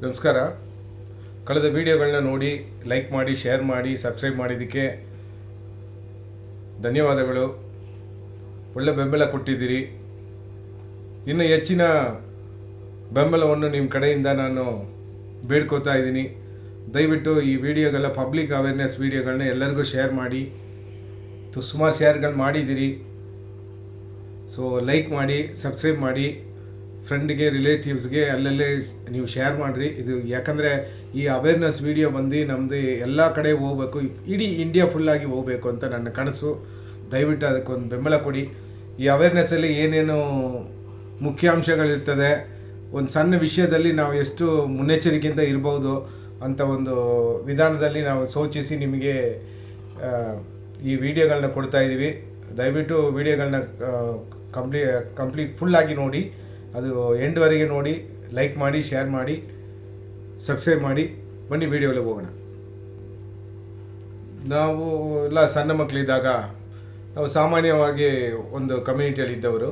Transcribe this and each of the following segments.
ನಮಸ್ಕಾರ. ಕಳೆದ ವಿಡಿಯೋಗಳನ್ನ ನೋಡಿ ಲೈಕ್ ಮಾಡಿ, ಶೇರ್ ಮಾಡಿ, ಸಬ್ಸ್ಕ್ರೈಬ್ ಮಾಡಿದ್ದಕ್ಕೆ ಧನ್ಯವಾದಗಳು. ಒಳ್ಳೆ ಬೆಂಬಲ ಕೊಟ್ಟಿದ್ದೀರಿ. ಇನ್ನು ಹೆಚ್ಚಿನ ಬೆಂಬಲವನ್ನು ನಿಮ್ಮ ಕಡೆಯಿಂದ ನಾನು ಬೇಡ್ಕೋತಾ ಇದ್ದೀನಿ. ದಯವಿಟ್ಟು ಈ ವಿಡಿಯೋಗೆಲ್ಲ ಪಬ್ಲಿಕ್ ಅವೇರ್ನೆಸ್ ವಿಡಿಯೋಗಳನ್ನ ಎಲ್ಲರಿಗೂ ಶೇರ್ ಮಾಡಿ. ಸುಮಾರು ಶೇರ್ಗಳು ಮಾಡಿದ್ದೀರಿ. ಸೊ ಲೈಕ್ ಮಾಡಿ, ಸಬ್ಸ್ಕ್ರೈಬ್ ಮಾಡಿ, ಫ್ರೆಂಡ್ಗೆ, ರಿಲೇಟಿವ್ಸ್ಗೆ ಅಲ್ಲಲ್ಲೇ ನೀವು ಶೇರ್ ಮಾಡಿರಿ. ಇದು ಯಾಕಂದರೆ ಈ ಅವೇರ್ನೆಸ್ ವಿಡಿಯೋ ಬಂದು ನಮ್ಮದು ಎಲ್ಲ ಕಡೆ ಹೋಗ್ಬೇಕು, ಇಡೀ ಇಂಡಿಯಾ ಫುಲ್ಲಾಗಿ ಹೋಗಬೇಕು ಅಂತ ನನ್ನ ಕನಸು. ದಯವಿಟ್ಟು ಅದಕ್ಕೊಂದು ಬೆಂಬಲ ಕೊಡಿ. ಈ ಅವೇರ್ನೆಸ್ಸಲ್ಲಿ ಏನೇನು ಮುಖ್ಯಾಂಶಗಳಿರ್ತದೆ, ಒಂದು ಸಣ್ಣ ವಿಷಯದಲ್ಲಿ ನಾವು ಎಷ್ಟು ಮುನ್ನೆಚ್ಚರಿಕೆಯಿಂದ ಇರ್ಬೋದು ಅಂತ ಒಂದು ವಿಧಾನದಲ್ಲಿ ನಾವು ಸೂಚಿಸಿ ನಿಮಗೆ ಈ ವಿಡಿಯೋಗಳನ್ನ ಕೊಡ್ತಾಯಿದ್ದೀವಿ. ದಯವಿಟ್ಟು ವಿಡಿಯೋಗಳನ್ನ ಕಂಪ್ಲೀಟ್ ಫುಲ್ಲಾಗಿ ನೋಡಿ, ಅದು ಎಂಡ್ವರೆಗೆ ನೋಡಿ, ಲೈಕ್ ಮಾಡಿ, ಶೇರ್ ಮಾಡಿ, ಸಬ್ಸ್ಕ್ರೈಬ್ ಮಾಡಿ. ಬನ್ನಿ ವಿಡಿಯೋಗೆ ಹೋಗೋಣ. ನಾವು ಎಲ್ಲ ಸಣ್ಣ ಮಕ್ಕಳಿದ್ದಾಗ ನಾವು ಸಾಮಾನ್ಯವಾಗಿ ಒಂದು ಕಮ್ಯುನಿಟಿಯಲ್ಲಿ ಇದ್ದವರು.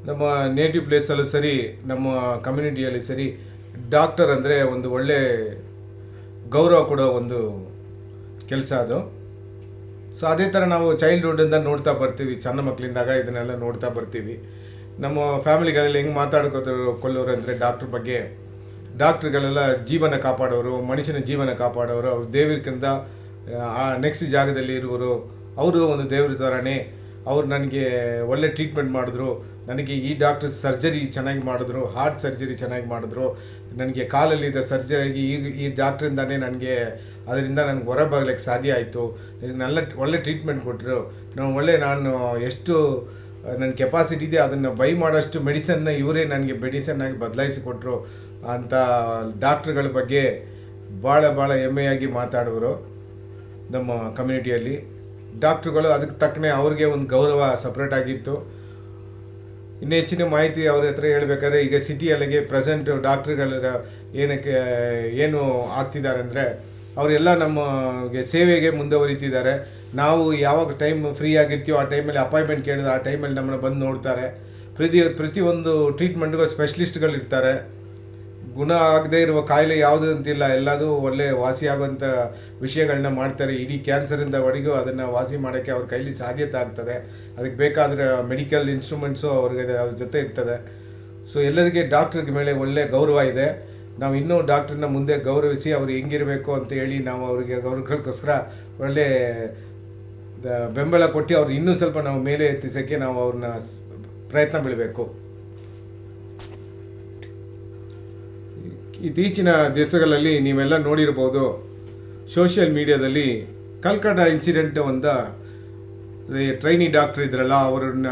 ನಮ್ಮ ನೇಟಿವ್ ಪ್ಲೇಸಲ್ಲೂ ಸರಿ, ನಮ್ಮ ಕಮ್ಯುನಿಟಿಯಲ್ಲಿ ಸರಿ, ಡಾಕ್ಟರ್ ಅಂದರೆ ಒಂದು ಒಳ್ಳೆ ಗೌರವ ಕೊಡೋ ಒಂದು ಕೆಲಸ ಅದು. ಸೊ ಅದೇ ಥರ ನಾವು ಚೈಲ್ಡ್ಹುಡ್ಡಿಂದ ನೋಡ್ತಾ ಬರ್ತೀವಿ. ಸಣ್ಣ ಮಕ್ಕಳಿಂದಾಗ ಇದನ್ನೆಲ್ಲ ನೋಡ್ತಾ ಬರ್ತೀವಿ. ನಮ್ಮ ಫ್ಯಾಮಿಲಿಗಳಲ್ಲಿ ಹೆಂಗೆ ಮಾತಾಡ್ಕೊಳ್ತಾರೆ ಅಂದರೆ ಡಾಕ್ಟ್ರ್ ಬಗ್ಗೆ. ಡಾಕ್ಟ್ರುಗಳೆಲ್ಲ ಜೀವನ ಕಾಪಾಡೋರು, ಮನುಷ್ಯನ ಜೀವನ ಕಾಪಾಡೋರು, ಅವ್ರು ದೇವರಿಗಿಂತ ನೆಕ್ಸ್ಟ್ ಜಾಗದಲ್ಲಿ ಇರುವರು. ಅವರು ಒಂದು ದೇವ್ರ ಥರನೇ. ಅವ್ರು ನನಗೆ ಒಳ್ಳೆ ಟ್ರೀಟ್ಮೆಂಟ್ ಮಾಡಿದ್ರು. ನನಗೆ ಈ ಡಾಕ್ಟ್ರ್ ಸರ್ಜರಿ ಚೆನ್ನಾಗಿ ಮಾಡಿದ್ರು, ಹಾರ್ಟ್ ಸರ್ಜರಿ ಚೆನ್ನಾಗಿ ಮಾಡಿದ್ರು. ನನಗೆ ಕಾಲಲ್ಲಿದ್ದ ಸರ್ಜರಿಗೆ ಈ ಡಾಕ್ಟ್ರಿಂದಾನೇ ಅದರಿಂದ ನನಗೆ ಹೊರಬರಲಿಕ್ಕೆ ಸಾಧ್ಯ ಆಯಿತು. ಒಳ್ಳೆ ಟ್ರೀಟ್ಮೆಂಟ್ ಕೊಟ್ಟರು. ನಾನು ಎಷ್ಟು ನನ್ನ ಕೆಪಾಸಿಟಿ ಇದೆ ಅದನ್ನು ಬೈ ಮಾಡೋಷ್ಟು ಮೆಡಿಸನ್ನ ಇವರೇ ನನಗೆ ಮೆಡಿಸನ್ನಾಗಿ ಬದಲಾಯಿಸಿಕೊಟ್ರು ಅಂತ ಡಾಕ್ಟ್ರುಗಳ ಬಗ್ಗೆ ಭಾಳ ಹೆಮ್ಮೆಯಾಗಿ ಮಾತಾಡೋರು ನಮ್ಮ ಕಮ್ಯುನಿಟಿಯಲ್ಲಿ. ಡಾಕ್ಟ್ರುಗಳು ಅದಕ್ಕೆ ತಕ್ಕನೆ ಅವ್ರಿಗೆ ಒಂದು ಗೌರವ ಸಪ್ರೇಟಾಗಿತ್ತು. ಇನ್ನು ಹೆಚ್ಚಿನ ಮಾಹಿತಿ ಅವ್ರ ಹತ್ರ ಹೇಳ್ಬೇಕಾದ್ರೆ, ಈಗ ಸಿಟಿಯಲ್ಲಿಗೆ ಪ್ರೆಸೆಂಟ್ ಡಾಕ್ಟ್ರುಗಳ ಏನು ಆಗ್ತಿದ್ದಾರೆ ಅಂದರೆ, ಅವರೆಲ್ಲ ನಮಗೆ ಸೇವೆಗೆ ಮುಂದುವರಿತಿದ್ದಾರೆ. ನಾವು ಯಾವಾಗ ಟೈಮ್ ಫ್ರೀ ಆಗಿರ್ತೀವೋ ಆ ಟೈಮಲ್ಲಿ ಅಪಾಯಿಂಟ್ಮೆಂಟ್ ಕೇಳಿದ್ರೆ ಆ ಟೈಮಲ್ಲಿ ನಮ್ಮನ್ನು ಬಂದು ನೋಡ್ತಾರೆ. ಪ್ರತಿಯೊಂದು ಟ್ರೀಟ್ಮೆಂಟ್ಗೂ ಸ್ಪೆಷಲಿಸ್ಟ್ಗಳಿರ್ತಾರೆ. ಗುಣ ಆಗದೇ ಇರುವ ಕಾಯಿಲೆ ಯಾವುದು ಅಂತಿಲ್ಲ, ಎಲ್ಲದೂ ಒಳ್ಳೆ ವಾಸಿಯಾಗುವಂಥ ವಿಷಯಗಳನ್ನ ಮಾಡ್ತಾರೆ. ಇಡೀ ಕ್ಯಾನ್ಸರಿಂದ ವರೆಗೂ ಅದನ್ನು ವಾಸಿ ಮಾಡೋಕ್ಕೆ ಅವ್ರ ಕೈಲಿ ಸಾಧ್ಯತೆ ಆಗ್ತದೆ. ಅದಕ್ಕೆ ಬೇಕಾದರೆ ಮೆಡಿಕಲ್ ಇನ್ಸ್ಟ್ರೂಮೆಂಟ್ಸು ಅವ್ರ ಜೊತೆ ಇರ್ತದೆ. ಸೊ ಎಲ್ಲದಕ್ಕೆ ಡಾಕ್ಟ್ರಿಗೆ ಮೇಲೆ ಒಳ್ಳೆ ಗೌರವ ಇದೆ. ನಾವು ಇನ್ನೂ ಡಾಕ್ಟ್ರನ್ನ ಮುಂದೆ ಗೌರವಿಸಿ ಅವ್ರು ಹೆಂಗಿರಬೇಕು ಅಂತ ಹೇಳಿ ನಾವು ಅವರಿಗೆ ಗೌರವಕ್ಕೋಸ್ಕರ ಒಳ್ಳೆ ಬೆಂಬಲ ಕೊಟ್ಟು ಅವ್ರು ಇನ್ನೂ ಸ್ವಲ್ಪ ನಾವು ಮೇಲೆ ಎತ್ತಿಸೋಕ್ಕೆ ನಾವು ಅವ್ರನ್ನ ಪ್ರಯತ್ನ ಬೀಳಬೇಕು. ಇತ್ತೀಚಿನ ದಿವಸಗಳಲ್ಲಿ ನೀವೆಲ್ಲ ನೋಡಿರ್ಬೋದು, ಸೋಷಿಯಲ್ ಮೀಡಿಯಾದಲ್ಲಿ ಕಲ್ಕಟ್ಟ ಇನ್ಸಿಡೆಂಟ್ ಟ್ರೈನಿ ಡಾಕ್ಟ್ರ್ ಇದ್ರಲ್ಲ, ಅವ್ರನ್ನ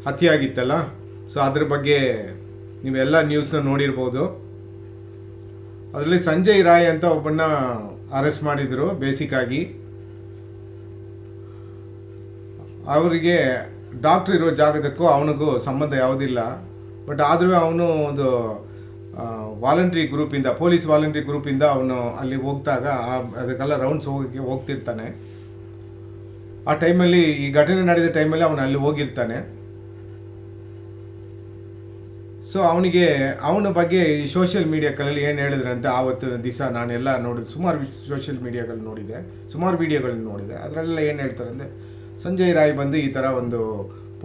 ಹತ್ಯೆ ಆಗಿತ್ತಲ್ಲ. ಸೊ ಅದ್ರ ಬಗ್ಗೆ ನೀವೆಲ್ಲ ನ್ಯೂಸ್ನ ನೋಡಿರ್ಬೋದು. ಅದರಲ್ಲಿ ಸಂಜಯ್ ರಾಯ್ ಅಂತ ಒಬ್ಬನ್ನ ಅರೆಸ್ಟ್ ಮಾಡಿದರು. ಬೇಸಿಕ್ಕಾಗಿ ಅವರಿಗೆ ಡಾಕ್ಟ್ರ್ ಇರೋ ಜಾಗದಕ್ಕೂ ಅವನಿಗೂ ಸಂಬಂಧ ಯಾವುದಿಲ್ಲ. ಬಟ್ ಆದರೂ ಅವನು ಒಂದು ವಾಲಂಟ್ರಿ ಗ್ರೂಪಿಂದ, ಪೊಲೀಸ್ ವಾಲಂಟ್ರಿ ಗ್ರೂಪಿಂದ ಅವನು ಅಲ್ಲಿ ಹೋಗ್ದಾಗ ಅದಕ್ಕೆಲ್ಲ ರೌಂಡ್ಸ್ ಹೋಗ್ತಿರ್ತಾನೆ. ಆ ಟೈಮಲ್ಲಿ, ಈ ಘಟನೆ ನಡೆದ ಟೈಮಲ್ಲಿ ಅವನು ಅಲ್ಲಿ ಹೋಗಿರ್ತಾನೆ. ಸೊ ಅವನ ಬಗ್ಗೆ ಈ ಸೋಷಿಯಲ್ ಮೀಡಿಯಾಗಳಲ್ಲಿ ಏನು ಹೇಳಿದ್ರಂತೆ, ಆವತ್ತು ದಿವಸ ನಾನೆಲ್ಲ ನೋಡಿದೆ, ಸುಮಾರು ಸೋಷಿಯಲ್ ಮೀಡಿಯಾಗಳು ನೋಡಿದೆ, ಸುಮಾರು ವೀಡಿಯೋಗಳನ್ನ ನೋಡಿದೆ. ಅದರಲ್ಲೆಲ್ಲ ಏನು ಹೇಳ್ತಾರೆ ಅಂದರೆ, ಸಂಜಯ್ ರಾಯ್ ಬಂದು ಈ ಥರ ಒಂದು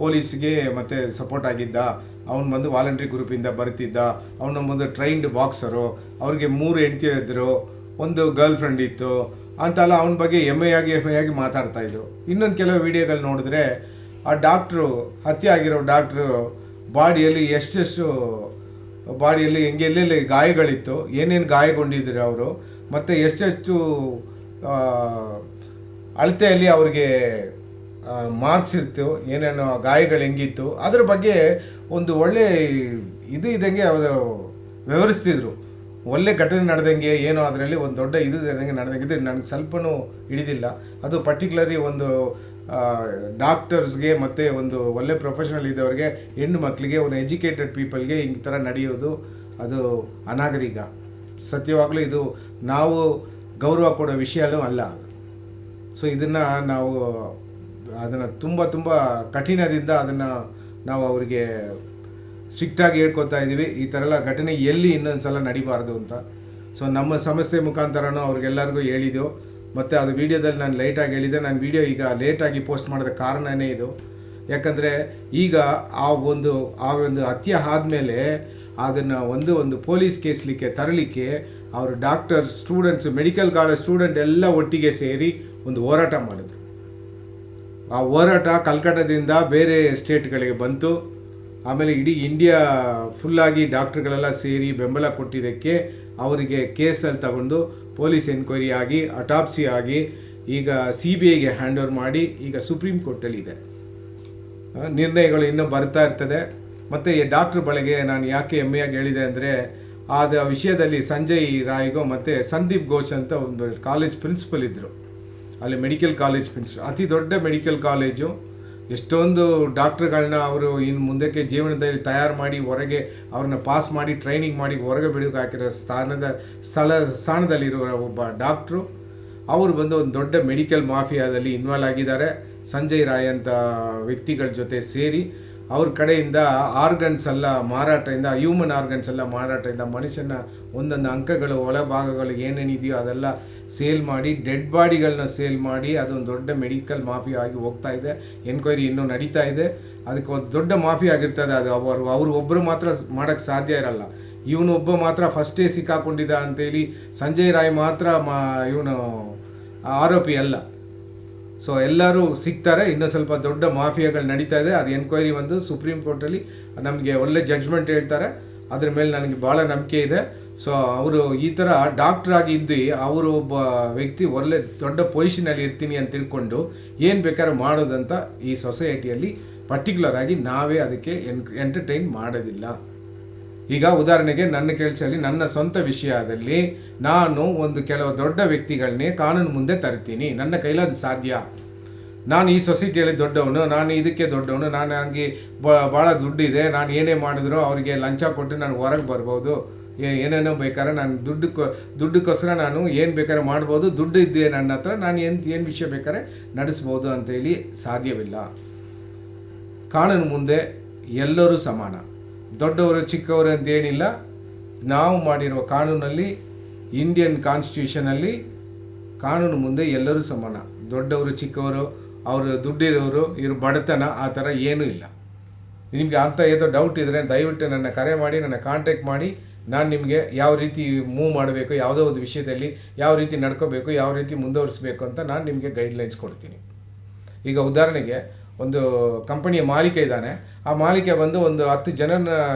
ಪೊಲೀಸ್ಗೆ ಮತ್ತು ಸಪೋರ್ಟ್ ಆಗಿದ್ದ, ಅವನು ಬಂದು ವಾಲಂಟ್ರಿ ಗ್ರೂಪಿಂದ ಬರ್ತಿದ್ದ, ಅವನು ಒಂದು ಟ್ರೈನ್ಡ್ ಬಾಕ್ಸರು, ಅವ್ರಿಗೆ 3 ಹೆಂಡತಿಯರಿದ್ದರು, ಒಂದು ಗರ್ಲ್ ಫ್ರೆಂಡ್ ಇತ್ತು ಅಂತೆಲ್ಲ ಅವನ ಬಗ್ಗೆ ಹೆಮ್ಮೆಯಾಗಿ ಮಾತಾಡ್ತಾಯಿದ್ರು. ಇನ್ನೊಂದು ಕೆಲವು ವೀಡಿಯೋಗಳು ನೋಡಿದ್ರೆ ಆ ಡಾಕ್ಟ್ರು, ಹತ್ಯೆ ಆಗಿರೋ ಡಾಕ್ಟ್ರು ಬಾಡಿಯಲ್ಲಿ ಬಾಡಿಯಲ್ಲಿ ಎಲ್ಲೆಲ್ಲಿ ಗಾಯಗಳಿತ್ತು, ಏನೇನು ಗಾಯಗೊಂಡಿದ್ರು ಅವರು, ಮತ್ತು ಎಷ್ಟೆಷ್ಟು ಅಳತೆಯಲ್ಲಿ ಅವ್ರಿಗೆ ಮಾರ್ಕ್ಸ್ ಇತ್ತು, ಏನೇನು ಗಾಯಗಳು ಹೆಂಗಿತ್ತು, ಅದ್ರ ಬಗ್ಗೆ ಒಂದು ಒಳ್ಳೆ ಇದ್ದಂಗೆ ಅವರು ವಿವರಿಸ್ತಿದ್ರು. ಒಳ್ಳೆ ಘಟನೆ ನಡೆದಂಗೆ ಏನೋ ಅದರಲ್ಲಿ ಒಂದು ದೊಡ್ಡ ಇದ್ದಂಗೆ ನಡೆದಂಗೆ ನನಗೆ ಸ್ವಲ್ಪನೂ ಹಿಡಿದಿಲ್ಲ. ಅದು ಪರ್ಟಿಕ್ಯುಲರಿ ಒಂದು ಡಾಕ್ಟರ್ಸ್ಗೆ ಮತ್ತು ಒಂದು ಒಳ್ಳೆ ಪ್ರೊಫೆಷನಲ್ ಇದ್ದವ್ರಿಗೆ, ಹೆಣ್ಣು ಮಕ್ಕಳಿಗೆ, ಒಂದು ಎಜುಕೇಟೆಡ್ ಪೀಪಲ್ಗೆ ಈ ಥರ ನಡೆಯೋದು ಅದು ಅನಾಗರಿಕ. ಸತ್ಯವಾಗಲೂ ಇದು ನಾವು ಗೌರವ ಕೊಡೋ ವಿಷಯನೂ ಅಲ್ಲ. ಸೊ ಇದನ್ನು ತುಂಬ ಕಠಿಣದಿಂದ ಅದನ್ನು ನಾವು ಅವರಿಗೆ ಸ್ಟ್ರಿಕ್ಟಾಗಿ ಹೇಳ್ಕೊತಾ ಇದ್ದೀವಿ, ಈ ಥರ ಎಲ್ಲ ಘಟನೆ ಎಲ್ಲಿ ಇನ್ನೊಂದು ಸಲ ನಡಿಬಾರ್ದು ಅಂತ. ಸೊ ನಮ್ಮ ಸಂಸ್ಥೆ ಮುಖಾಂತರನೂ ಅವ್ರಿಗೆಲ್ಲರಿಗೂ ಹೇಳಿದೆವು. ಮತ್ತು ಅದು ವೀಡಿಯೋದಲ್ಲಿ ನಾನು ಲೇಟಾಗಿ ಹೇಳಿದೆ. ನಾನು ವೀಡಿಯೋ ಈಗ ಲೇಟಾಗಿ ಪೋಸ್ಟ್ ಮಾಡೋದ ಕಾರಣನೇ ಇದು. ಯಾಕಂದರೆ ಈಗ ಆ ಒಂದು ಹತ್ಯೆ ಆದಮೇಲೆ ಅದನ್ನು ಒಂದು ಪೊಲೀಸ್ ಕೇಸ್ಲಿಕ್ಕೆ ತರಲಿಕ್ಕೆ ಅವರು doctor, students, medical college student ಎಲ್ಲ ಒಟ್ಟಿಗೆ ಸೇರಿ ಒಂದು ಹೋರಾಟ ಮಾಡಿದ್ರು. ಆ ಹೋರಾಟ ಕಲ್ಕತ್ತಾದಿಂದ ಬೇರೆ ಸ್ಟೇಟ್ಗಳಿಗೆ ಬಂತು. ಆಮೇಲೆ ಇಡೀ ಇಂಡಿಯಾ ಫುಲ್ಲಾಗಿ ಡಾಕ್ಟ್ರುಗಳೆಲ್ಲ ಸೇರಿ ಬೆಂಬಲ ಕೊಟ್ಟಿದ್ದಕ್ಕೆ ಅವರಿಗೆ ಕೇಸಲ್ಲಿ ತಗೊಂಡು ಪೊಲೀಸ್ ಎನ್ಕ್ವೈರಿ ಆಗಿ ಅಟಾಪ್ಸಿ ಆಗಿ ಈಗ CBIಗೆ ಹ್ಯಾಂಡ್ ಓವರ್ ಮಾಡಿ ಈಗ ಸುಪ್ರೀಂ ಕೋರ್ಟಲ್ಲಿದೆ. ನಿರ್ಣಯಗಳು ಇನ್ನೂ ಬರ್ತಾ ಇರ್ತದೆ. ಮತ್ತು ಈ ಡಾಕ್ಟ್ರ್ ಬಳಿಗೆ ನಾನು ಯಾಕೆ ಹೆಮ್ಮೆಯಾಗಿ ಹೇಳಿದೆ ಅಂದರೆ, ಆದ ವಿಷಯದಲ್ಲಿ ಸಂಜಯ್ ರಾಯ್ಗೂ ಮತ್ತು ಸಂದೀಪ್ ಘೋಷ್ ಅಂತ ಒಂದು ಕಾಲೇಜ್ ಪ್ರಿನ್ಸಿಪಲ್ ಇದ್ದರು. ಅಲ್ಲಿ ಮೆಡಿಕಲ್ ಕಾಲೇಜ್ ಪ್ರಿನ್ಸಿಪಲ್, ಅತಿ ದೊಡ್ಡ ಮೆಡಿಕಲ್ ಕಾಲೇಜು. ಎಷ್ಟೊಂದು ಡಾಕ್ಟ್ರುಗಳನ್ನ ಅವರು ಇನ್ನು ಮುಂದಕ್ಕೆ ಜೀವನದಲ್ಲಿ ತಯಾರು ಮಾಡಿ ಹೊರಗೆ ಅವ್ರನ್ನ ಪಾಸ್ ಮಾಡಿ ಟ್ರೈನಿಂಗ್ ಮಾಡಿ ಹೊರಗೆ ಬಿಡೋಕೆ ಹಾಕಿರೋ ಸ್ಥಾನದಲ್ಲಿರುವ ಒಬ್ಬ ಡಾಕ್ಟ್ರು ಅವರು ಬಂದು ಒಂದು ದೊಡ್ಡ ಮೆಡಿಕಲ್ ಮಾಫಿಯಾದಲ್ಲಿ ಇನ್ವಾಲ್ವ್ ಆಗಿದ್ದಾರೆ. ಸಂಜಯ್ ರಾಯ್ ಅಂತ ವ್ಯಕ್ತಿಗಳ ಜೊತೆ ಸೇರಿ ಅವ್ರ ಕಡೆಯಿಂದ ಆರ್ಗನ್ಸ್ ಎಲ್ಲ ಮಾರಾಟದಿಂದ, ಹ್ಯೂಮನ್ ಆರ್ಗನ್ಸ್ ಎಲ್ಲ ಮಾರಾಟದಿಂದ, ಮನುಷ್ಯನ ಒಂದೊಂದು ಅಂಕಗಳು ಒಳಭಾಗಗಳು ಏನೇನಿದೆಯೋ ಅದೆಲ್ಲ ಸೇಲ್ ಮಾಡಿ, ಡೆಡ್ ಬಾಡಿಗಳನ್ನ ಸೇಲ್ ಮಾಡಿ ಅದೊಂದು ದೊಡ್ಡ ಮೆಡಿಕಲ್ ಮಾಫಿಯಾ ಆಗಿ ಹೋಗ್ತಾ ಇದೆ. ಎನ್ಕ್ವೈರಿ ಇನ್ನೂ ನಡೀತಾ ಇದೆ. ಅದಕ್ಕೆ ಒಂದು ದೊಡ್ಡ ಮಾಫಿಯಾ ಆಗಿರ್ತದೆ. ಅದು ಅವರು ಒಬ್ಬರು ಮಾತ್ರ ಮಾಡೋಕ್ಕೆ ಸಾಧ್ಯ ಇರಲ್ಲ. ಇವನು ಒಬ್ಬ ಮಾತ್ರ ಫಸ್ಟೇ ಸಿಕ್ಕಾಕೊಂಡಿದ್ದ ಅಂತೇಳಿ ಸಂಜಯ್ ರಾಯ್ ಮಾತ್ರ ಇವನು ಆರೋಪಿ ಅಲ್ಲ. ಸೊ ಎಲ್ಲರೂ ಸಿಗ್ತಾರೆ. ಇನ್ನೂ ಸ್ವಲ್ಪ ದೊಡ್ಡ ಮಾಫಿಯಾಗಳು ನಡೀತಾ ಇದೆ. ಅದು ಎನ್ಕ್ವೈರಿ ಒಂದು ಸುಪ್ರೀಂ ಕೋರ್ಟಲ್ಲಿ ನಮಗೆ ಒಳ್ಳೆ ಜಡ್ಜ್ಮೆಂಟ್ ಹೇಳ್ತಾರೆ. ಅದ್ರ ಮೇಲೆ ನನಗೆ ಭಾಳ ನಂಬಿಕೆ ಇದೆ. ಸೊ ಅವರು ಈ ಥರ ಡಾಕ್ಟ್ರಾಗಿ ಇದ್ದು ಅವರು ಒಬ್ಬ ವ್ಯಕ್ತಿ ಒಳ್ಳೆ ದೊಡ್ಡ ಪೊಸಿಷನಲ್ಲಿ ಇರ್ತೀನಿ ಅಂತ ತಿಳ್ಕೊಂಡು ಏನು ಬೇಕಾದ್ರೂ ಮಾಡೋದಂತ ಈ ಸೊಸೈಟಿಯಲ್ಲಿ ಪರ್ಟಿಕ್ಯುಲರ್ ಆಗಿ ನಾವೇ ಅದಕ್ಕೆ ಎಂಟರ್ಟೈನ್ ಮಾಡೋದಿಲ್ಲ. ಈಗ ಉದಾಹರಣೆಗೆ ನನ್ನ ಕೆಲಸದಲ್ಲಿ ನನ್ನ ಸ್ವಂತ ವಿಷಯದಲ್ಲಿ ನಾನು ಕೆಲವು ದೊಡ್ಡ ವ್ಯಕ್ತಿಗಳನ್ನೇ ಕಾನೂನು ಮುಂದೆ ತರ್ತೀನಿ. ನನ್ನ ಕೈಲಾದ ಸಾಧ್ಯ. ನಾನು ಈ ಸೊಸೈಟಿಯಲ್ಲಿ ದೊಡ್ಡವನು, ನಾನು ಇದಕ್ಕೆ ದೊಡ್ಡವನು, ನಾನು ಹಂಗೆ ಭಾಳ ದುಡ್ಡಿದೆ, ನಾನು ಏನೇ ಮಾಡಿದ್ರು ಅವರಿಗೆ ಲಂಚ ಕೊಟ್ಟು ನಾನು ಹೊರಗೆ ಬರ್ಬೋದು, ಏನೇನೋ ಬೇಕಾದ್ರೆ ನಾನು ದುಡ್ಡಕ್ಕೋಸ್ಕರ ನಾನು ಏನು ಬೇಕಾದ್ರೆ ಮಾಡ್ಬೋದು, ದುಡ್ಡು ಇದ್ದೆ ನನ್ನ ಹತ್ರ, ನಾನು ಏನು ವಿಷಯ ಬೇಕಾದ್ರೆ ನಡೆಸ್ಬೋದು ಅಂತೇಳಿ ಸಾಧ್ಯವಿಲ್ಲ. ಕಾನೂನು ಮುಂದೆ ಎಲ್ಲರೂ ಸಮಾನ. ದೊಡ್ಡವರು ಚಿಕ್ಕವರು ಅಂತೇನಿಲ್ಲ. ನಾವು ಮಾಡಿರುವ ಕಾನೂನಲ್ಲಿ, ಇಂಡಿಯನ್ ಕಾನ್ಸ್ಟಿಟ್ಯೂಷನಲ್ಲಿ ಕಾನೂನು ಮುಂದೆ ಎಲ್ಲರೂ ಸಮಾನ. ದೊಡ್ಡವರು ಚಿಕ್ಕವರು, ಅವರು ದುಡ್ಡಿರೋರು, ಇವರು ಬಡತನ, ಆ ಥರ ಏನೂ ಇಲ್ಲ. ನಿಮಗೆ ಅಂಥ ಏನೋ ಡೌಟ್ ಇದ್ದರೆ ದಯವಿಟ್ಟು ನನ್ನ ಕರೆ ಮಾಡಿ, ನನ್ನ ಕಾಂಟ್ಯಾಕ್ಟ್ ಮಾಡಿ. ನಾನು ನಿಮಗೆ ಯಾವ ರೀತಿ ಮೂವ್ ಮಾಡಬೇಕು, ಯಾವುದೋ ಒಂದು ವಿಷಯದಲ್ಲಿ ಯಾವ ರೀತಿ ನಡ್ಕೋಬೇಕು, ಯಾವ ರೀತಿ ಮುಂದುವರಿಸಬೇಕು ಅಂತ ನಾನು ನಿಮಗೆ ಗೈಡ್ಲೈನ್ಸ್ ಕೊಡ್ತೀನಿ. ಈಗ ಉದಾಹರಣೆಗೆ ಒಂದು ಕಂಪನಿಯ ಮಾಲೀಕ ಇದ್ದಾನೆ. ಆ ಮಾಲೀಕ ಬಂದು ಒಂದು 10 ಜನನ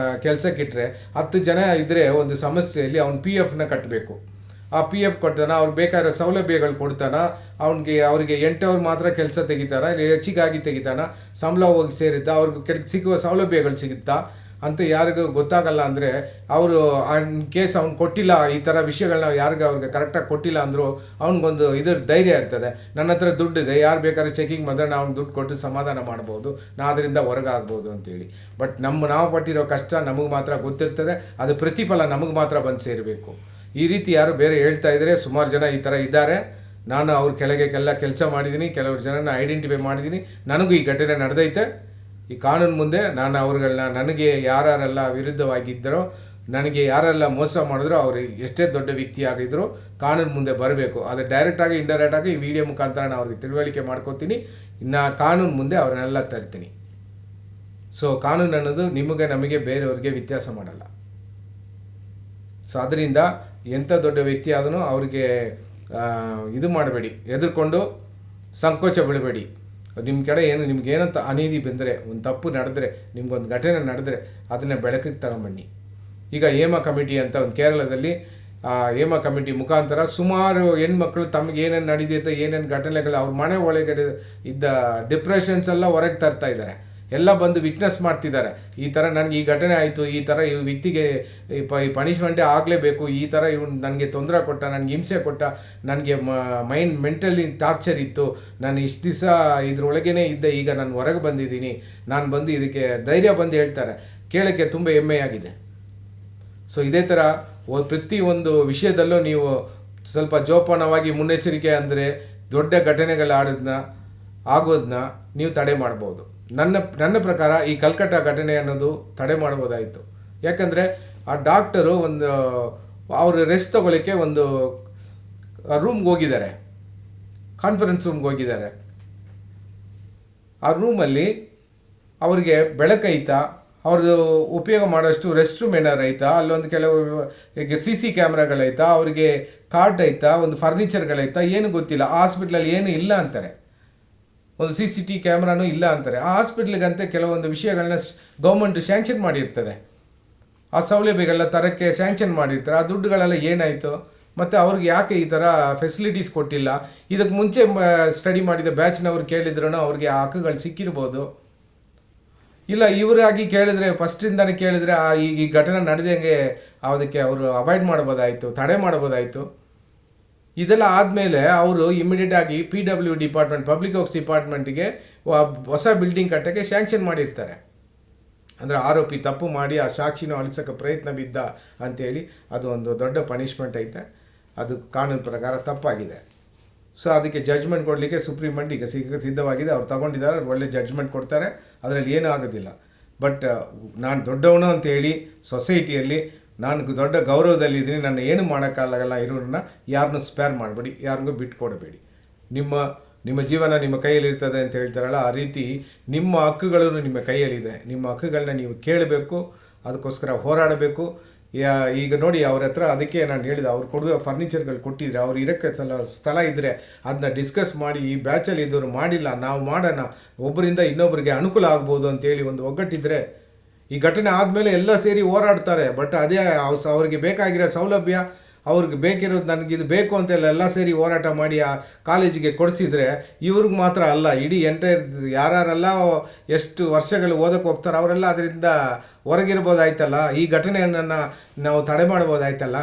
ಕೆಲಸಕ್ಕಿಟ್ಟರೆ 10 ಜನ ಇದ್ದರೆ ಒಂದು ಸಮಸ್ಯೆಯಲ್ಲಿ ಅವ್ನು PFನ ಕಟ್ಟಬೇಕು. ಆ PF ಕೊಡ್ತಾನೆ, ಅವ್ರು ಬೇಕಾದ ಸೌಲಭ್ಯಗಳು ಕೊಡ್ತಾನೆ. ಅವ್ರಿಗೆ 8 ಅವ್ರು ಮಾತ್ರ ಕೆಲಸ ತೆಗಿತಾರ, ಇಲ್ಲಿ ಹೆಚ್ಚಿಗಾಗಿ ತೆಗಿತಾನ, ಸಂಬಳ ಹೋಗಿ ಸೇರಿದ್ದ, ಅವ್ರಿಗೆ ಸಿಗುವ ಸೌಲಭ್ಯಗಳು ಸಿಗುತ್ತಾ ಅಂತ ಯಾರಿಗೂ ಗೊತ್ತಾಗಲ್ಲ. ಅಂದರೆ ಅವರು ಕೇಸ್ ಅವ್ನು ಕೊಟ್ಟಿಲ್ಲ, ಈ ಥರ ವಿಷಯಗಳನ್ನ ಅವ್ರಿಗೆ ಕರೆಕ್ಟಾಗಿ ಕೊಟ್ಟಿಲ್ಲ ಅಂದರೂ ಅವ್ನಿಗೊಂದು ಧೈರ್ಯ ಇರ್ತದೆ, ನನ್ನ ಹತ್ರ ದುಡ್ಡಿದೆ, ಯಾರು ಬೇಕಾದ್ರೆ ಚೆಕಿಂಗ್ ಬಂದರೆ ನಾವು ದುಡ್ಡು ಕೊಟ್ಟು ಸಮಾಧಾನ ಮಾಡ್ಬೋದು, ನಾ ಅದರಿಂದ ಹೊರಗಾಗ್ಬೋದು ಅಂತೇಳಿ. ಬಟ್ ನಾವು ಪಟ್ಟಿರೋ ಕಷ್ಟ ನಮಗೆ ಮಾತ್ರ ಗೊತ್ತಿರ್ತದೆ. ಅದು ಪ್ರತಿಫಲ ನಮಗೆ ಮಾತ್ರ ಬಂದು ಸೇರಬೇಕು. ಈ ರೀತಿ ಯಾರು ಬೇರೆ ಹೇಳ್ತಾ ಇದ್ದಾರೆ, ಸುಮಾರು ಜನ ಈ ಥರ ಇದ್ದಾರೆ. ನಾನು ಅವ್ರ ಕೆಳಗೆಲ್ಲ ಕೆಲಸ ಮಾಡಿದ್ದೀನಿ, ಕೆಲವರು ಜನನ ಐಡೆಂಟಿಫೈ ಮಾಡಿದ್ದೀನಿ. ನನಗೂ ಈ ಘಟನೆ ನಡೆದೈತೆ. ಈ ಕಾನೂನು ಮುಂದೆ ನಾನು ನನಗೆ ಯಾರೆಲ್ಲ ವಿರುದ್ಧವಾಗಿದ್ದರೋ, ನನಗೆ ಯಾರೆಲ್ಲ ಮೋಸ ಮಾಡಿದ್ರೋ, ಅವರು ಎಷ್ಟೇ ದೊಡ್ಡ ವ್ಯಕ್ತಿ ಆಗಿದ್ದರೂ ಕಾನೂನು ಮುಂದೆ ಬರಬೇಕು. ಅದು ಡೈರೆಕ್ಟಾಗಿ ಇಂಡೈರೆಕ್ಟಾಗಿ ಈ ವಿಡಿಯೋ ಮುಖಾಂತರ ನಾನು ಅವ್ರಿಗೆ ತಿಳುವಳಿಕೆ ಮಾಡ್ಕೋತೀನಿ. ಇನ್ನು ಕಾನೂನು ಮುಂದೆ ಅವ್ರನ್ನೆಲ್ಲ ತರ್ತೀನಿ. ಸೊ ಕಾನೂನು ಅನ್ನೋದು ನಮಗೆ ಬೇರೆಯವ್ರಿಗೆ ವ್ಯತ್ಯಾಸ ಮಾಡಲ್ಲ. ಸೊ ಅದರಿಂದ ಎಂಥ ದೊಡ್ಡ ವ್ಯಕ್ತಿ ಆದನೂ ಅವ್ರಿಗೆ ಇದು ಮಾಡಬೇಡಿ, ಹೆದರ್ಕೊಂಡು ಸಂಕೋಚ ಬಿಡಬೇಡಿ. ನಿಮ್ಮ ಕಡೆ ನಿಮ್ಗೇನಂತ ಅನೀತಿ ಬಂದರೆ, ಒಂದು ತಪ್ಪು ನಡೆದ್ರೆ, ನಿಮ್ಗೊಂದು ಘಟನೆ ನಡೆದ್ರೆ ಅದನ್ನು ಬೆಳಕಿಗೆ ತಗೊಂಬನ್ನಿ. ಈಗ ಹೇಮಾ ಕಮಿಟಿ ಅಂತ ಒಂದು ಕೇರಳದಲ್ಲಿ ಹೇಮಾ ಕಮಿಟಿ ಮುಖಾಂತರ ಸುಮಾರು ಹೆಣ್ಮಕ್ಳು ತಮಗೆ ಏನೇನು ನಡೀತೈತೆ, ಏನೇನು ಘಟನೆಗಳು ಅವ್ರ ಮನೆ ಒಳಗಡೆ ಇದ್ದ ಡಿಪ್ರೆಷನ್ಸ್ ಎಲ್ಲ ಹೊರಗೆ ತರ್ತಾ ಇದ್ದಾರೆ. ಎಲ್ಲ ಬಂದು ವಿಟ್ನೆಸ್ ಮಾಡ್ತಿದ್ದಾರೆ. ಈ ಥರ ನನಗೆ ಈ ಘಟನೆ ಆಯಿತು, ಈ ಥರ ಈ ವ್ಯಕ್ತಿಗೆ ಈ ಪನಿಷ್ಮೆಂಟೇ ಆಗಲೇಬೇಕು, ಈ ಥರ ಇವನು ನನಗೆ ತೊಂದರೆ ಕೊಟ್ಟ, ನನಗೆ ಹಿಂಸೆ ಕೊಟ್ಟ, ನನಗೆ ಮೆಂಟಲಿ ಟಾರ್ಚರ್ ಇತ್ತು, ನಾನು ಇಷ್ಟು ದಿವಸ ಇದ್ರೊಳಗೇ ಇದ್ದೆ, ಈಗ ನಾನು ಹೊರಗೆ ಬಂದಿದ್ದೀನಿ, ನಾನು ಬಂದು ಇದಕ್ಕೆ ಧೈರ್ಯ ಬಂದು ಹೇಳ್ತಾರೆ. ಕೇಳೋಕ್ಕೆ ತುಂಬ ಹೆಮ್ಮೆಯಾಗಿದೆ. ಸೊ ಇದೇ ಥರ ಪ್ರತಿಯೊಂದು ವಿಷಯದಲ್ಲೂ ನೀವು ಸ್ವಲ್ಪ ಜೋಪಾನವಾಗಿ ಮುನ್ನೆಚ್ಚರಿಕೆ ಅಂದರೆ ದೊಡ್ಡ ಘಟನೆಗಳು ಆಗೋದನ್ನ ನೀವು ತಡೆ ಮಾಡ್ಬೋದು. ನನ್ನ ಪ್ರಕಾರ ಈ ಕಲ್ಕಟ್ಟ ಘಟನೆ ಅನ್ನೋದು ತಡೆ ಮಾಡ್ಬೋದಾಯಿತು. ಯಾಕಂದರೆ ಆ ಡಾಕ್ಟರು ಅವರು ರೆಸ್ಟ್ ತೊಗೊಳಿಕ್ಕೆ ಒಂದು ರೂಮ್ಗೆ ಹೋಗಿದ್ದಾರೆ, ಕಾನ್ಫರೆನ್ಸ್ ರೂಮ್ಗೆ ಹೋಗಿದ್ದಾರೆ. ಆ ರೂಮಲ್ಲಿ ಅವ್ರಿಗೆ ಬೆಳಕೈತಾ, ಅವ್ರದ್ದು ಉಪಯೋಗ ಮಾಡೋಷ್ಟು ರೆಸ್ಟ್ ರೂಮ್ ಏನಾರು ಐತಾ, ಅಲ್ಲೊಂದು ಕೆಲವು ಈಗ CC ಕ್ಯಾಮ್ರಾಗಳೈತಾ, ಅವರಿಗೆ ಕಾರ್ಟ್ ಐತಾ, ಒಂದು ಫರ್ನಿಚರ್ಗಳೈತಾ, ಏನು ಗೊತ್ತಿಲ್ಲ. ಆ ಹಾಸ್ಪಿಟ್ಲಲ್ಲಿ ಏನು ಇಲ್ಲ ಅಂತಾರೆ, ಒಂದು CCTV ಕ್ಯಾಮ್ರಾನೂ ಇಲ್ಲ ಅಂತಾರೆ. ಆ ಹಾಸ್ಪಿಟ್ಲಿಗಂತೆ ಕೆಲವೊಂದು ವಿಷಯಗಳನ್ನ ಗೌರ್ಮೆಂಟ್ ಸ್ಯಾಂಕ್ಷನ್ ಮಾಡಿರ್ತದೆ, ಆ ಸೌಲಭ್ಯಗಳನ್ನ ತರಕ್ಕೆ ಸ್ಯಾಂಕ್ಷನ್ ಮಾಡಿರ್ತಾರೆ. ಆ ದುಡ್ಡುಗಳೆಲ್ಲ ಏನಾಯಿತು, ಮತ್ತು ಅವ್ರಿಗೆ ಯಾಕೆ ಈ ಥರ ಫೆಸಿಲಿಟೀಸ್ ಕೊಟ್ಟಿಲ್ಲ. ಇದಕ್ಕೆ ಮುಂಚೆ ಸ್ಟಡಿ ಮಾಡಿದ ಬ್ಯಾಚ್ನವ್ರು ಕೇಳಿದ್ರೂ ಅವ್ರಿಗೆ ಆ ಹಕ್ಕುಗಳು ಸಿಕ್ಕಿರ್ಬೋದು. ಇಲ್ಲ ಇವರಾಗಿ ಕೇಳಿದ್ರೆ, ಫಸ್ಟಿಂದನೇ ಕೇಳಿದರೆ ಈ ಘಟನೆ ನಡೆದಂಗೆ ಅದಕ್ಕೆ ಅವರು ಅವಾಯ್ಡ್ ಮಾಡ್ಬೋದಾಯಿತು, ತಡೆ ಮಾಡ್ಬೋದಾಯಿತು. ಇದೆಲ್ಲ ಆದಮೇಲೆ ಅವರು ಇಮಿಡಿಯೇಟಾಗಿ PW ಡಿಪಾರ್ಟ್ಮೆಂಟ್, ಪಬ್ಲಿಕ್ ವರ್ಕ್ಸ್ ಡಿಪಾರ್ಟ್ಮೆಂಟಿಗೆ ಹೊಸ ಬಿಲ್ಡಿಂಗ್ ಕಟ್ಟೋಕ್ಕೆ ಸ್ಯಾಂಕ್ಷನ್ ಮಾಡಿರ್ತಾರೆ. ಅಂದರೆ ಆರೋಪಿ ತಪ್ಪು ಮಾಡಿ ಆ ಸಾಕ್ಷಿನೂ ಅಳಿಸೋಕ್ಕೆ ಪ್ರಯತ್ನ ಬಿದ್ದ ಅಂಥೇಳಿ ಅದು ಒಂದು ದೊಡ್ಡ ಪನಿಷ್ಮೆಂಟ್ ಐತೆ. ಅದು ಕಾನೂನು ಪ್ರಕಾರ ತಪ್ಪಾಗಿದೆ. ಸೊ ಅದಕ್ಕೆ ಜಡ್ಜ್ಮೆಂಟ್ ಕೊಡಲಿಕ್ಕೆ ಸುಪ್ರೀಂ ಕೋರ್ಟ್ ಈಗ ಸಿದ್ಧವಾಗಿದೆ. ಅವ್ರು ತಗೊಂಡಿದ್ದಾರೆ, ಅವ್ರು ಒಳ್ಳೆ ಜಡ್ಜ್ಮೆಂಟ್ ಕೊಡ್ತಾರೆ, ಅದರಲ್ಲಿ ಏನೂ ಆಗೋದಿಲ್ಲ. ಬಟ್ ನಾನು ದೊಡ್ಡವನು ಅಂತೇಳಿ ಸೊಸೈಟಿಯಲ್ಲಿ ನಾನು ದೊಡ್ಡ ಗೌರವದಲ್ಲಿದ್ದೀನಿ, ನನ್ನ ಏನು ಮಾಡೋಕ್ಕಾಗಲ್ಲ ಇರೋರನ್ನ ಯಾರನ್ನೂ ಸ್ಪೇರ್ ಮಾಡಬೇಡಿ, ಯಾರಿಗೂ ಬಿಟ್ಟು ಕೊಡಬೇಡಿ. ನಿಮ್ಮ ಜೀವನ ನಿಮ್ಮ ಕೈಯಲ್ಲಿ ಇರ್ತದೆ ಅಂತ ಹೇಳ್ತಾರಲ್ಲ, ಆ ರೀತಿ ನಿಮ್ಮ ಹಕ್ಕುಗಳು ನಿಮ್ಮ ಕೈಯಲ್ಲಿದೆ. ನಿಮ್ಮ ಹಕ್ಕುಗಳನ್ನ ನೀವು ಕೇಳಬೇಕು, ಅದಕ್ಕೋಸ್ಕರ ಹೋರಾಡಬೇಕು. ಈಗ ನೋಡಿ ಅವ್ರ ಹತ್ರ, ಅದಕ್ಕೆ ನಾನು ಹೇಳಿದೆ, ಅವ್ರು ಕೊಡುವ ಫರ್ನಿಚರ್ಗಳು ಕೊಟ್ಟಿದ್ರೆ, ಅವ್ರು ಇರೋಕ್ಕೆ ಸ್ಥಳ ಇದ್ದರೆ ಅದನ್ನ ಡಿಸ್ಕಸ್ ಮಾಡಿ, ಈ ಬ್ಯಾಚಲ್ಲಿ ಇದ್ದವರು ಮಾಡಿಲ್ಲ, ನಾವು ಮಾಡೋಣ, ಒಬ್ಬರಿಂದ ಇನ್ನೊಬ್ಬರಿಗೆ ಅನುಕೂಲ ಆಗ್ಬೋದು ಅಂತೇಳಿ ಒಂದು ಒಗ್ಗಟ್ಟಿದ್ರೆ, ಈ ಘಟನೆ ಆದಮೇಲೆ ಎಲ್ಲ ಸೇರಿ ಹೋರಾಡ್ತಾರೆ. ಬಟ್ ಅದೇ ಅವ್ರಿಗೆ ಬೇಕಾಗಿರೋ ಸೌಲಭ್ಯ, ಅವ್ರಿಗೆ ಬೇಕಿರೋದು, ನನಗಿದು ಬೇಕು ಅಂತೆಲ್ಲ ಎಲ್ಲ ಸೇರಿ ಹೋರಾಟ ಮಾಡಿ ಆ ಕಾಲೇಜಿಗೆ ಕೊಡಿಸಿದ್ರೆ, ಇವ್ರಿಗೆ ಮಾತ್ರ ಅಲ್ಲ, ಇಡೀ ಎಂಟೈರ್ ಯಾರೆಲ್ಲ ಎಷ್ಟು ವರ್ಷಗಳು ಓದಕ್ಕೆ ಹೋಗ್ತಾರೆ ಅವರೆಲ್ಲ ಅದರಿಂದ ಹೊರಗಿರ್ಬೋದಾಯ್ತಲ್ಲ. ಈ ಘಟನೆಯನ್ನು ನಾವು ತಡೆ ಮಾಡ್ಬೋದಾಯ್ತಲ್ಲ.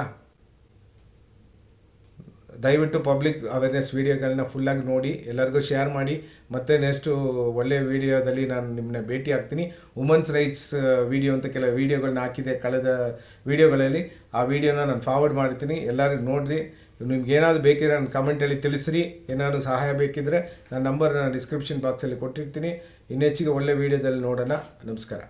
ದಯವಿಟ್ಟು ಪಬ್ಲಿಕ್ ಅವೇರ್ನೆಸ್ ವೀಡಿಯೋಗಳನ್ನ ಫುಲ್ಲಾಗಿ ನೋಡಿ ಎಲ್ಲರಿಗೂ ಶೇರ್ ಮಾಡಿ. ಮತ್ತು ನೆಕ್ಸ್ಟು ಒಳ್ಳೆಯ ವೀಡಿಯೋದಲ್ಲಿ ನಾನು ನಿಮ್ಮನ್ನ ಭೇಟಿ ಆಗ್ತೀನಿ. ವುಮನ್ಸ್ ರೈಟ್ಸ್ ವೀಡಿಯೋ ಅಂತ ಕೆಲವು ವೀಡಿಯೋಗಳನ್ನ ಹಾಕಿದೆ ಕಳೆದ ವೀಡಿಯೋಗಳಲ್ಲಿ. ಆ ವೀಡಿಯೋನ ನಾನು ಫಾರ್ವರ್ಡ್ ಮಾಡ್ತೀನಿ, ಎಲ್ಲರೂ ನೋಡಿರಿ. ನಿಮ್ಗೆ ಏನಾದರೂ ಬೇಕಿದ್ರೆ ನನ್ನ ಕಮೆಂಟಲ್ಲಿ ತಿಳಿಸ್ರಿ. ಏನಾದರೂ ಸಹಾಯ ಬೇಕಿದ್ದರೆ ನನ್ನ ನಂಬರ್ ಡಿಸ್ಕ್ರಿಪ್ಷನ್ ಬಾಕ್ಸಲ್ಲಿ ಕೊಟ್ಟಿರ್ತೀನಿ. ಇನ್ನೆಚ್ಚಿಗೆ ಒಳ್ಳೆಯ ವೀಡಿಯೋದಲ್ಲಿ ನೋಡೋಣ. ನಮಸ್ಕಾರ.